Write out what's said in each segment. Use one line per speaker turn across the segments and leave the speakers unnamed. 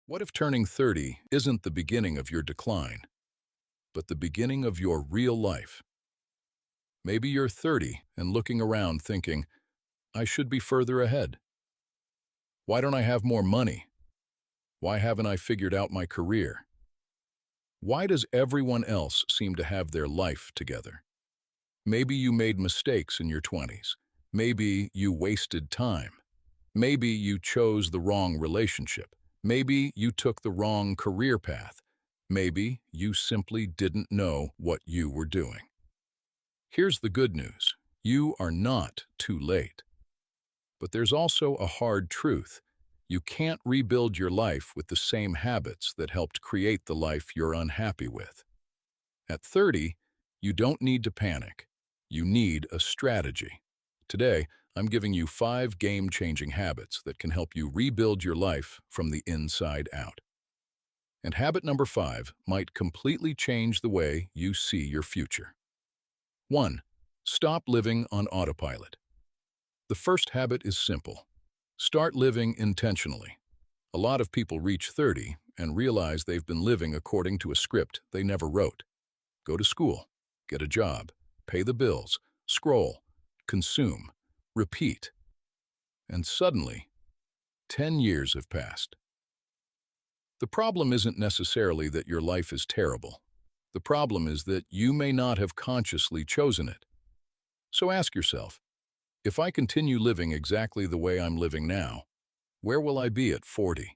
What if turning 30 isn't the beginning of your decline, but the beginning of your real life? Maybe you're 30 and looking around thinking, I should be further ahead. Why don't I have more money? Why haven't I figured out my career? Why does everyone else seem to have their life together? Maybe you made mistakes in your 20s. Maybe you wasted time. Maybe you chose the wrong relationship. Maybe you took the wrong career path. Maybe you simply didn't know what you were doing. Here's the good news. You are not too late. But there's also a hard truth. You can't rebuild your life with the same habits that helped create the life you're unhappy with. At 30, you don't need to panic. You need a strategy. Today, I'm giving you 5 game-changing habits that can help you rebuild your life from the inside out. And habit number 5 might completely change the way you see your future. 1. Stop living on autopilot. The first habit is simple. Start living intentionally. A lot of people reach 30 and realize they've been living according to a script they never wrote. Go to school, get a job, pay the bills, scroll, consume, repeat. And suddenly, 10 years have passed. The problem isn't necessarily that your life is terrible. The problem is that you may not have consciously chosen it. So ask yourself, if I continue living exactly the way I'm living now, where will I be at 40?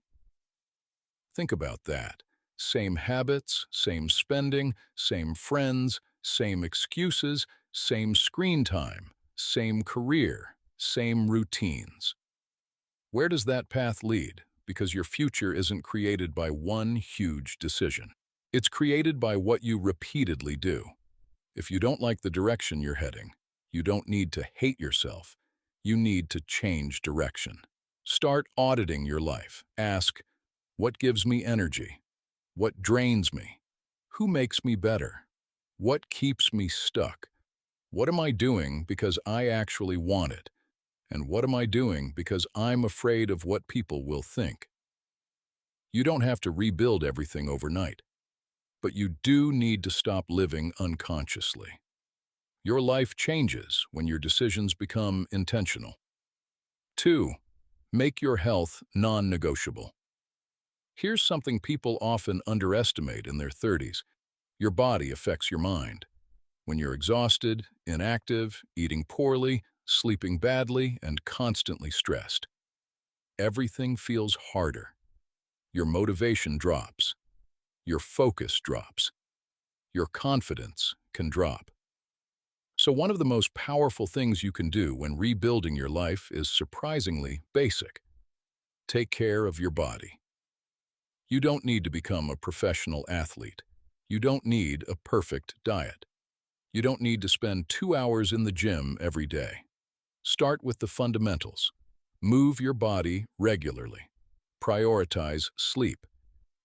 Think about that. Same habits, same spending, same friends, same excuses, same screen time, same career, same routines. Where does that path lead? Because your future isn't created by one huge decision. It's created by what you repeatedly do. If you don't like the direction you're heading, you don't need to hate yourself. You need to change direction. Start auditing your life. Ask, what gives me energy? What drains me? Who makes me better? What keeps me stuck? What am I doing because I actually want it? And what am I doing because I'm afraid of what people will think? You don't have to rebuild everything overnight, but you do need to stop living unconsciously. Your life changes when your decisions become intentional. 2. Make your health non-negotiable. Here's something people often underestimate in their 30s. Your body affects your mind. When you're exhausted, inactive, eating poorly, sleeping badly, and constantly stressed, everything feels harder. Your motivation drops. Your focus drops. Your confidence can drop. So one of the most powerful things you can do when rebuilding your life is surprisingly basic. Take care of your body. You don't need to become a professional athlete. You don't need a perfect diet. You don't need to spend 2 hours in the gym every day. Start with the fundamentals. Move your body regularly. Prioritize sleep.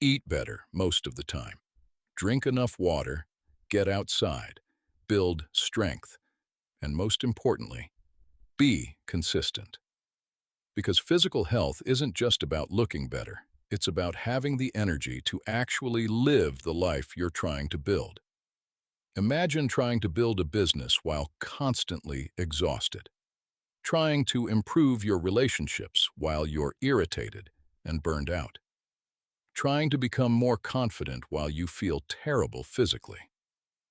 Eat better most of the time. Drink enough water. Get outside. Build strength. And most importantly, be consistent. Because physical health isn't just about looking better. It's about having the energy to actually live the life you're trying to build. Imagine trying to build a business while constantly exhausted. Trying to improve your relationships while you're irritated and burned out. Trying to become more confident while you feel terrible physically.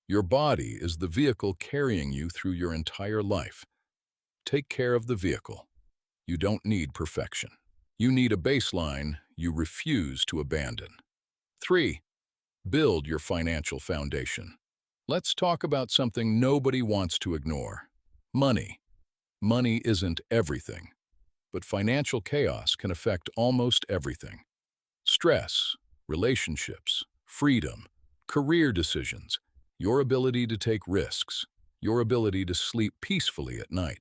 Your body is the vehicle carrying you through your entire life. Take care of the vehicle. You don't need perfection. You need a baseline you refuse to abandon. 3. Build your financial foundation. Let's talk about something nobody wants to ignore. Money. Money isn't everything, but financial chaos can affect almost everything. Stress, relationships, freedom, career decisions, your ability to take risks, your ability to sleep peacefully at night.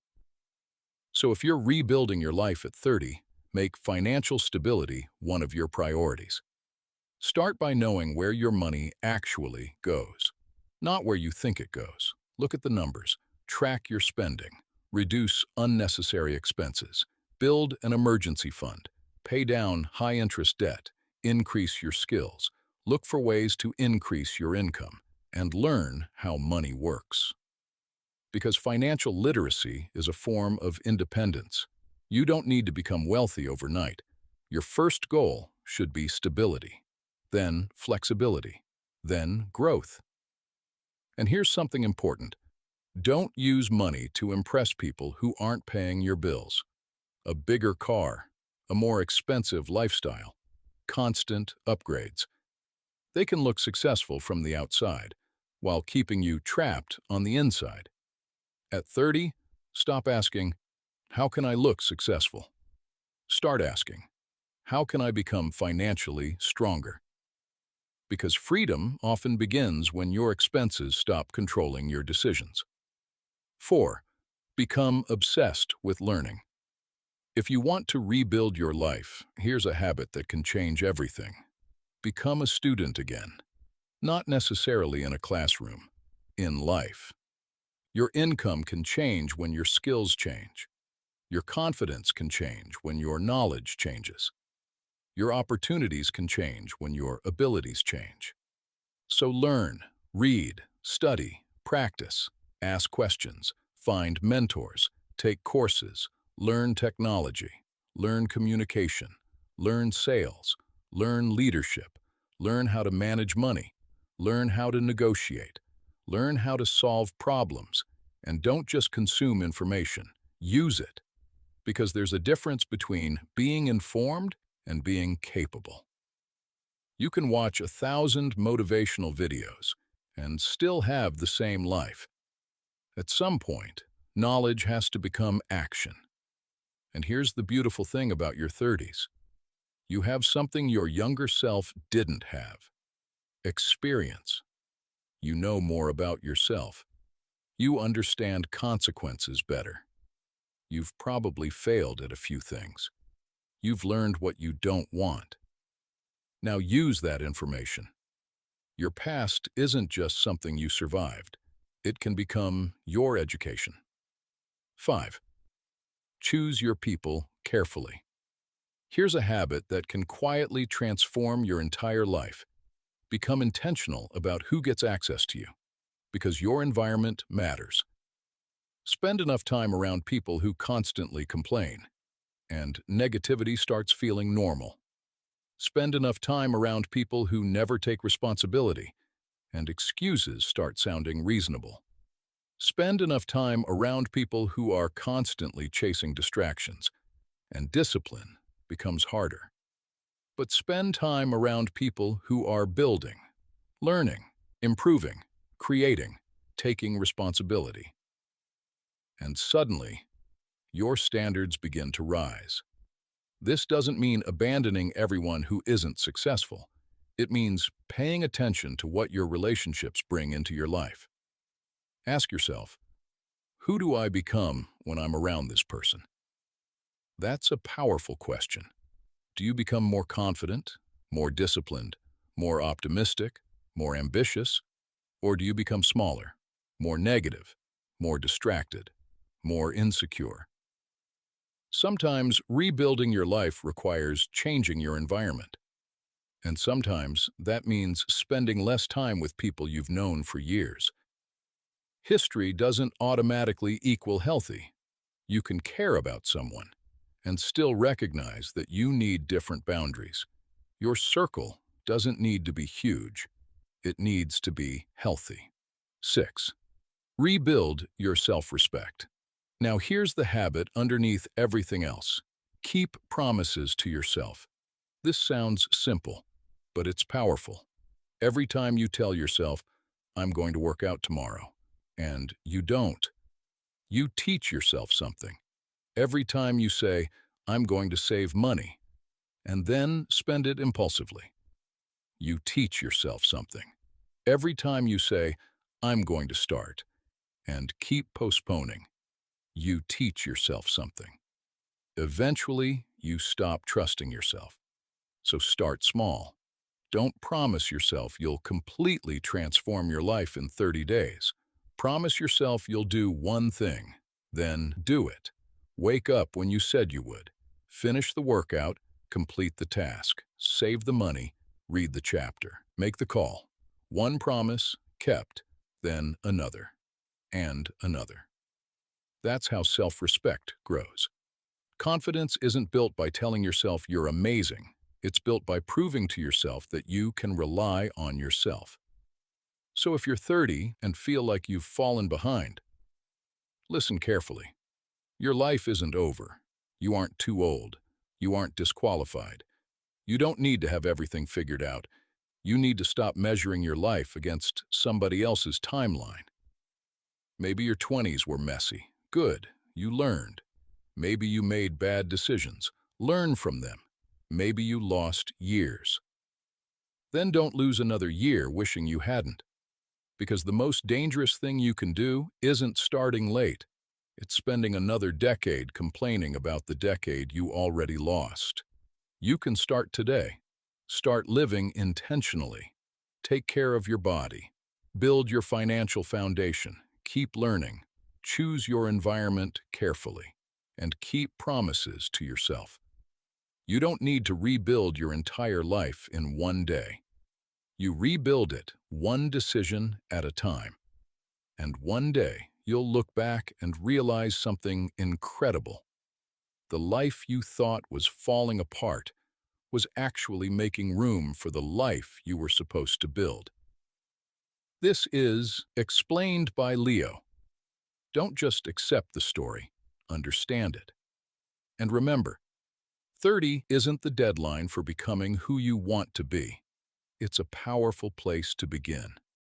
So if you're rebuilding your life at 30, make financial stability one of your priorities. Start by knowing where your money actually goes, not where you think it goes. Look at the numbers, track your spending, reduce unnecessary expenses, build an emergency fund, pay down high-interest debt, increase your skills, look for ways to increase your income, and learn how money works. Because financial literacy is a form of independence. You don't need to become wealthy overnight. Your first goal should be stability, then flexibility, then growth. And here's something important. Don't use money to impress people who aren't paying your bills. A bigger car, a more expensive lifestyle, constant upgrades. They can look successful from the outside, while keeping you trapped on the inside. At 30, stop asking, how can I look successful? Start asking, how can I become financially stronger? Because freedom often begins when your expenses stop controlling your decisions. 4. Become obsessed with learning. If you want to rebuild your life, here's a habit that can change everything. Become a student again. Not necessarily in a classroom, in life. Your income can change when your skills change. Your confidence can change when your knowledge changes. Your opportunities can change when your abilities change. So learn, read, study, practice, ask questions, find mentors, take courses, learn technology, learn communication, learn sales, learn leadership, learn how to manage money, learn how to negotiate, learn how to solve problems, and don't just consume information, use it. Because there's a difference between being informed and being capable. You can watch 1,000 motivational videos and still have the same life. At some point, knowledge has to become action. And here's the beautiful thing about your 30s. You have something your younger self didn't have. Experience. You know more about yourself. You understand consequences better. You've probably failed at a few things. You've learned what you don't want. Now use that information. Your past isn't just something you survived. It can become your education. 5. Choose your people carefully. Here's a habit that can quietly transform your entire life. Become intentional about who gets access to you, because your environment matters. Spend enough time around people who constantly complain, and negativity starts feeling normal. Spend enough time around people who never take responsibility, and excuses start sounding reasonable. Spend enough time around people who are constantly chasing distractions, and discipline becomes harder. But spend time around people who are building, learning, improving, creating, taking responsibility. And suddenly, your standards begin to rise. This doesn't mean abandoning everyone who isn't successful. It means paying attention to what your relationships bring into your life. Ask yourself, who do I become when I'm around this person? That's a powerful question. Do you become more confident, more disciplined, more optimistic, more ambitious? Or do you become smaller, more negative, more distracted, more insecure? Sometimes rebuilding your life requires changing your environment. And sometimes that means spending less time with people you've known for years. History doesn't automatically equal healthy. You can care about someone and still recognize that you need different boundaries. Your circle doesn't need to be huge. It needs to be healthy. 6. Rebuild your self-respect. Now here's the habit underneath everything else. Keep promises to yourself. This sounds simple, but it's powerful. Every time you tell yourself, I'm going to work out tomorrow, and you don't, you teach yourself something. Every time you say, I'm going to save money, and then spend it impulsively, you teach yourself something. Every time you say, I'm going to start, and keep postponing, you teach yourself something. Eventually, you stop trusting yourself. So start small. Don't promise yourself you'll completely transform your life in 30 days. Promise yourself you'll do one thing, then do it. Wake up when you said you would. Finish the workout, complete the task. Save the money, read the chapter, make the call. One promise, kept, then another, and another. That's how self-respect grows. Confidence isn't built by telling yourself you're amazing. It's built by proving to yourself that you can rely on yourself. So if you're 30 and feel like you've fallen behind, listen carefully. Your life isn't over. You aren't too old. You aren't disqualified. You don't need to have everything figured out. You need to stop measuring your life against somebody else's timeline. Maybe your 20s were messy. Good, you learned. Maybe you made bad decisions. Learn from them. Maybe you lost years. Then don't lose another year wishing you hadn't. Because the most dangerous thing you can do isn't starting late. It's spending another decade complaining about the decade you already lost. You can start today. Start living intentionally. Take care of your body. Build your financial foundation. Keep learning. Choose your environment carefully. And keep promises to yourself. You don't need to rebuild your entire life in one day. You rebuild it one decision at a time. And one day, you'll look back and realize something incredible. The life you thought was falling apart was actually making room for the life you were supposed to build. This is Explained by Leo. Don't just accept the story, understand it. And remember, 30 isn't the deadline for becoming who you want to be. It's a powerful place to begin.